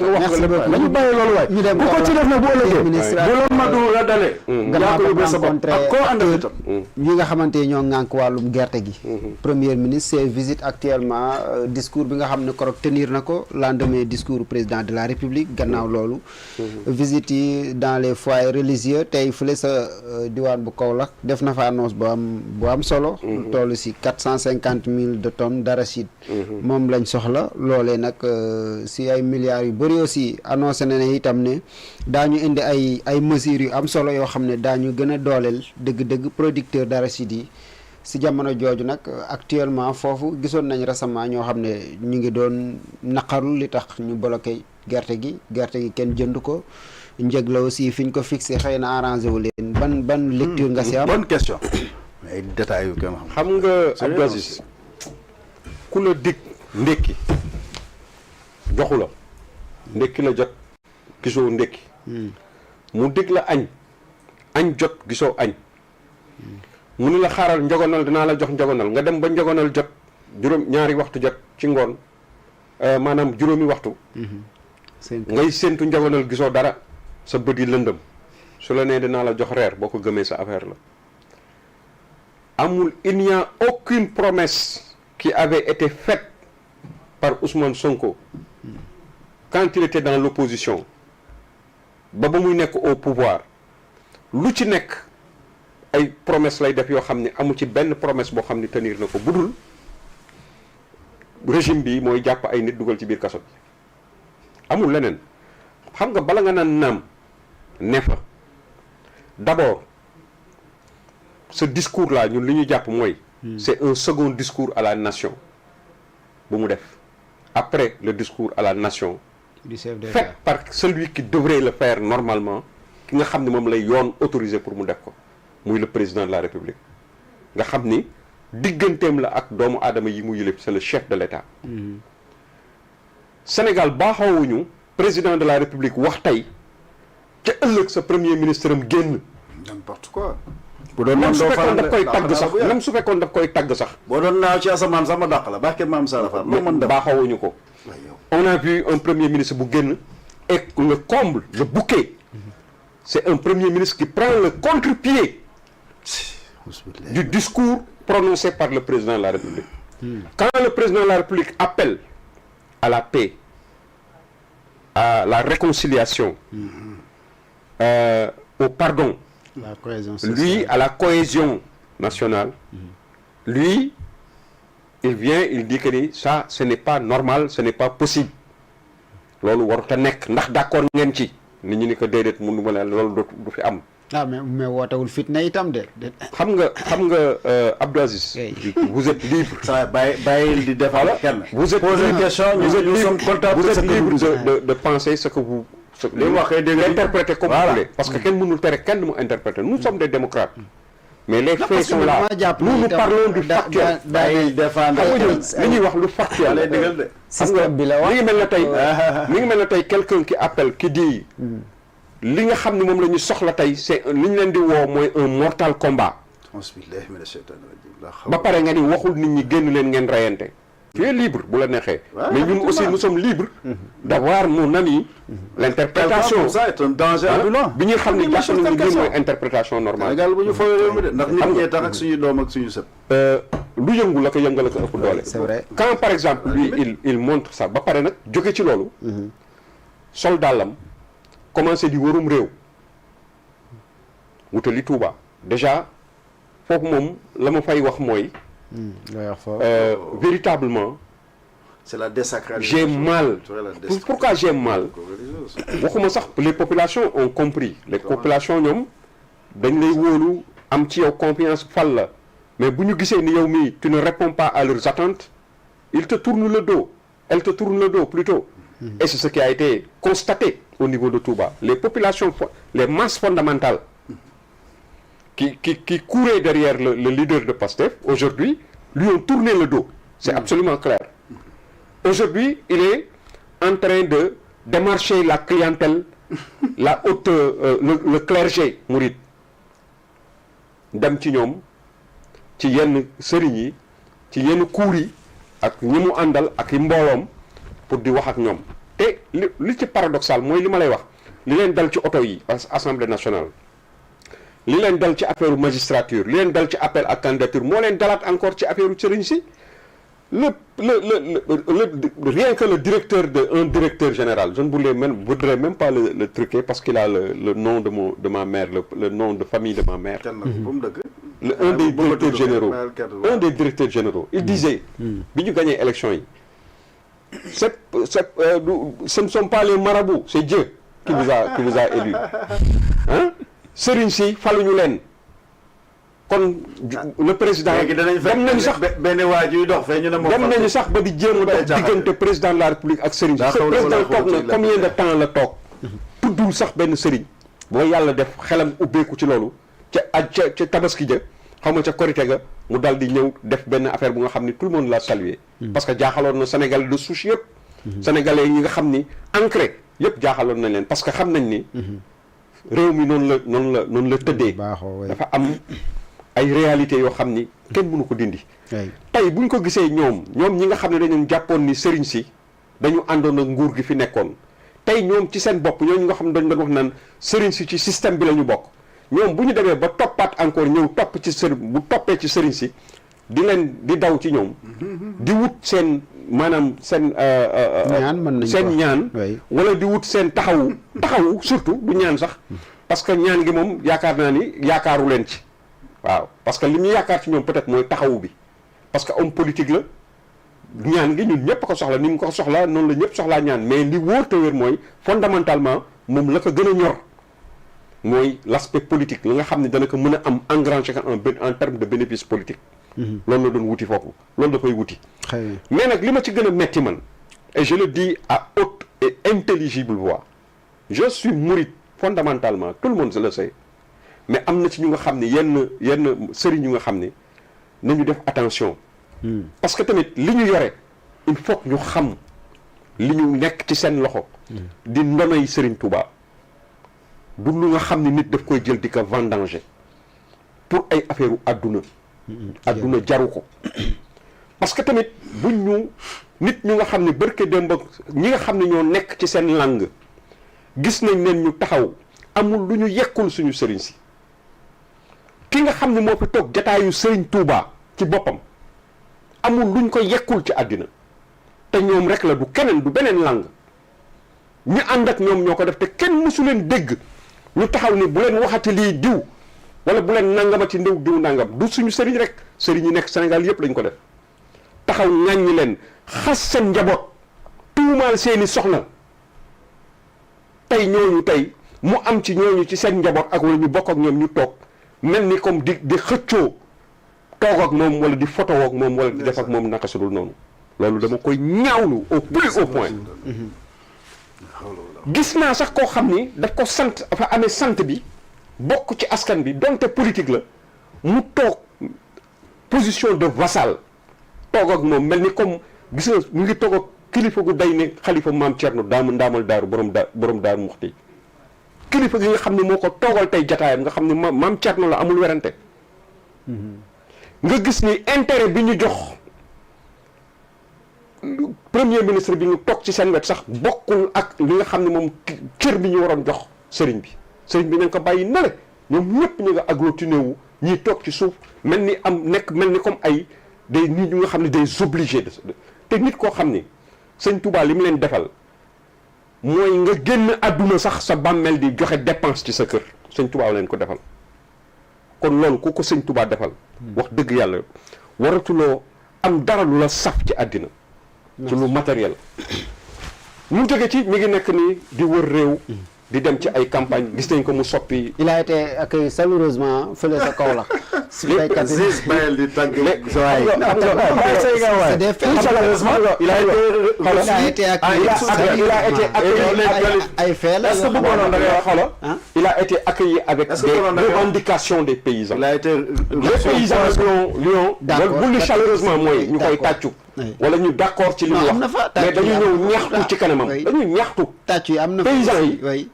nañu bàyyi loolu waay ku ko ci def nag bu ëllëgee bu loolu ma du la dalee gannaaw ba rencontré ñi nga xamante ñoo ŋànk wàllum gerte gi premier ministre c'est visite actuellement discours bi nga xam ne korog tenir na ko lendemain discours président de la république gannaaw loolu visite yi dans les foyers religieux tey fële sa diwaan bu Kaolack def na fa annonce bu am solo toll si 450 000 de tonnes d'arachide moom lañ soxla loolee nag si ay milliards yu bëri aussi annoncé na ne itam ne daañu indi ay mesures yu am solo yoo xam ne daañu gën a dooleel dëgg-dëgg producteur d'arachide yi si jamono jooju nag actuellement foofu gisoon nañ récemment ñoo xam ne ñu ngi doon naqarlu li tax ñu bloqué gerte gi kenn jënd ko njëg la aussi fi ñu ko fixé xëy na arrangé wu leen ban lecture nga si am. bonne question ay détails yu kenn xam nga Abdou Aziz ku la dig ndékki joxu la ndékki la jot gisoo ndékki mu dig la añ jot gisoo añ mu ni la xaaral njogonal dinaa la jox njogonal nga dem ba njogonal jot ñaari waxtu jot ci ngoon maanaam juróomi waxtu ngay séentu njogonal gisoo dara sa bët yi lëndëm su la nee dinaa la jox reer boo ko gëmee sa affaire la amul il n'y a aucune promesse qui avait été faite par Ousmane Sonko quand il était dans l'opposition ba muy nekk au pouvoir lu ci nekk ay promesse lay def yoo xam ne amu ci benn promesse boo xam ne tenir na ko budul régime bi mooy jàpp ay nit dugal ci biir kaso bi amul leneen xam nga bala nga naan naam ne fa d'abord ce discours là ñun li ñu jàpp mooy c'est un second discours à la nation bu mu def après le discours à la nation fait par celui qui devrait le faire normalement ki nga xam ne moom lay yoon autorisé pour mu def ko muy le président de la république nga xam ni digganteem la ak doomu aadama yi mu yëlëb c'est le chef de l'État Sénégal baaxoowuñu président de la république wax tey ca ëllëg sa premier ministre am génn n'importe quoi bu doon même su fekkoon daf koy tagg sax même su fekkoon daf koy tagg sax boo doon naaw ci asamaan sax ma dàq la barke maam Sarafa loo mën def baaxoowuñu ko on a vu un premier ministre bu génn et le comble le bouquet c'est un premier ministre qui prend le contre-pied du discours prononcé par le président de la République quand le président de la République appelle à la paix à la réconciliation au pardon la cohésion sociale. Lui à la cohésion nationale lui il vient il dit que ni ça ce n'est pas normal ce n'est pas possible loolu warut a nekk ndax d'accord ngeen ci nit ñi ni ko déedéet mënu ma leen loolu du fi am mais wootewul fitna itam de xam nga Abdou Aziz vous êtes libre ça bàyyil di defal kenn vous êtes libre de penser ce que vous d'interpréter comme vous voulez parce que kenn mënul tere kenn mu interpréter nous sommes des démocrates mais les faits sont là nous parlons du factuel li ñuy wax lu factuel système bi la wax mi ngi mel na tey quelqu'un qui appelle qui dit li nga xam ne moom la ñu soxla tey c'est li ñu leen di woo mooy un mortal combat ba pare nga ni waxul nit ñi génn leen ngeen reyante tu es libre bu la neexee mais ñun aussi nous sommes libres d'avoir mon ami l'interprétation ça est un danger ambulant bi ñuy xam ne jàpp nañu lii mooy interprétation normale Sénégal bu ñu fooy réew mi de ndax nit ñee tax ak suñu doom ak suñu sët lu yëngu la ko yëngal ko ëpp doole c'est vrai quand par exemple lui il montre ça ba pare nag jóge ci loolu sol dàllam commencé di wërum réew wutali Touba déjà foofu moom la ma fay wax mooy véritablement c'est la désacralisation j'ai mal pourquoi j'ai mal waxuma sax les populations ont compris les populations ñoom dañ lay wóolu am ci yow confiance fal la mais bu ñu gisee ni yow mii tu ne réponds pas à leurs attentes ils te tournent le dos elles te tournent le dos plutôt et c'est ce qui a été constaté au niveau de Touba les populations les masses fondamentales qui couraient derrière le leader de Pastef aujourd'hui lui ont tourné le dos c'est absolument clair aujourd'hui il est en train de démarcher la clientèle la haute le clergé mouride dem ci ñoom ci yenn sëriñ yi ci yenn kuur yi ak ñi mu àndal ak i mbooloom pour di wax ak ñoom te li ci paradoxal mooy li ma lay wax li leen dal ci oto yi assemblée nationale li leen dal ci affaire magistrature li leen dal ci appel à candidature moo leen dalaat encore ci affaire sëriñ si rien que le directeur un directeur général je ne voudrais même pas le truquer parce qu'il a le nom de ma mère le nom de famille de ma mère un des directeurs généraux il disait bi ñu gagné élection yi ce ne sont pas les marabouts c'est Dieu qui vous a élu hein sëriñ si faluñu leen kon le président dem nañu sax benn waa juy dox fee ñu ne dem nañu sax ba di jéem a dox diggante président de la république ak sëriñ si président toog na combien de temps la toog tuddul sax benn sëriñ boo yàlla def xelam ubbeeku ci loolu ca tabaski ja xaw ma ca korite ga mu dal di ñëw def benn affaire bu nga xam ni tout le monde l'a salué parce que jaaxaloon na Sénégal de souche yëpp sénégalais yi nga xam ni ancré yëpp jaaxaloon nañ leen parce que xam nañ ni réew mi noonu la tëddee dafa am ay réalités yoo xam ni kenn mënu ko dindi tey buñ ko gisee ñoom ñi nga xam ne dañu jàppoon ni sëriñ si dañu àndoon ak nguur gi fi nekkoon tey ñoom ci seen bopp ñooñu nga xam ne dañu doon wax naan sëriñ si ci système bi la ñu bokk ñoom bu ñu demee ba toppaat encore ñëw topp ci bu toppee ci sëriñ si di daw ci ñoom di wut seen maanaam seen ñaan wala di wut seen taxawu surtout du ñaan sax parce que ñaan gi moom yaakaar naa ni yaakaaru leen ci waaw parce que li ñu yaakaar ci ñoom peut-être mooy taxawu bi parce que homme politique la ñaan gi ñun ñëpp ko soxla ni mu ko soxla noonu la ñëpp soxlaa ñaan mais li wóor te wér mooy fondamentalement moom la ko gën a ñor mooy l'aspect politique la nga xam ne dana ko mën a am engranger en termes de bénéfice politique loolu la doon wuti foofu loolu da koy wuti mais nag li ma ci gën a metti man et je le dis à haute et intelligible voix je suis mouride fondamentalement tout le monde le sait mais am na ci ñu nga xam ne yenn sëriñ ñu nga xam ne nañu def attention parce que tamit li ñu yore il faut que ñu xam li ñu nekk ci seen loxo di ndonoy Sëriñ Tuubaa du lu nga xam ne nit daf koy jël di ko vendanger pour ay affaire u àdduna jaru ko parce que tamit nit ñu nga xam ne barke démb ñi nga xam ne ñoo nekk ci seen langue gis nañ leen ñu taxaw amul lu ñu yekkul suñu sëriñ si ki nga xam ne moo fi toog jataayu Sëriñ Tuubaa ci boppam amul luñ ko yekkul ci àddina te ñoom rek la du keneen du beneen langue ñu ànd ak ñoom ñoo ko def te kenn mësu leen dégg ñu taxaw ni bu leen waxati lii diw wala bu leen nangamati diw nangam du suñu sëriñ rek sëriñ yi nekk Sénégal yëpp lañ ko def taxaw ŋàññi leen xas seen njaboot tuumaal seeni soxna tey mu am ci ñooñu ci seen njaboot ak wala ñu bokk ak ñoom ñu toog mel ni comme di xëccoo toog ak moom wala di photo ak moom wala di def ak moom naka su dul noonu loolu dama koy ñaawlu au plus haut point gis naa sax koo xam ni daf ko sant dafa amee sant bi bokk ci askan bi donte politique la mu toog position de vassal toog ak moom mel ni comme gis nga mu ngi toog ak kilifa gu day ne xalifa maam Thierno ndaamal daaru borom daaru muxti kilifa gi nga xam ne moo ko toogal tey jataayam nga xam ne maam Thierno la amul werante nga gis ni intérêt bi ñu jox premier ministre bi ñu toog ci seen wet sax bokkul ak li nga xam ne moom cër bi ñu waroon jox sëriñ bi nañ ko bàyyi nale ñoom ñëpp ñu nga agglutiné wu ñiy toog ci suuf mel ni comme ay day nit ñu nga xam ne des obligés te nit koo xam ni sëñ Touba li mu leen defal mooy nga génn àdduna sax sa bàmmeel di joxe dépense ci sa kër sëñ Touba leen ko defal kon loolu ku ko sëñ Touba defal wax dëgg yàlla waratuloo am dara lu la saf ci àddina ci lu matériel mu jóge ci mi ngi nekk nii di wër réew di dem ci ay campagne gis nañ ko mu soppi. il a été accueilli chaleureusement fële sa kaw la. si béykat yi Ismaël di tàgg. c'est des faits chaleureusement. il a été accueilli ay faits la. est-ce que bu boonoon da ngay wax xolo il a été accueilli avec des revendications des paysans. il a été les paysans lion bu li chaleureusement mooy ñu koy tàccu. wala ñu d'accord ci li mu wax mais dañu ñëw ñaxtu ci kanamam dañu ñaxtu. tàccu yi am na paysans yi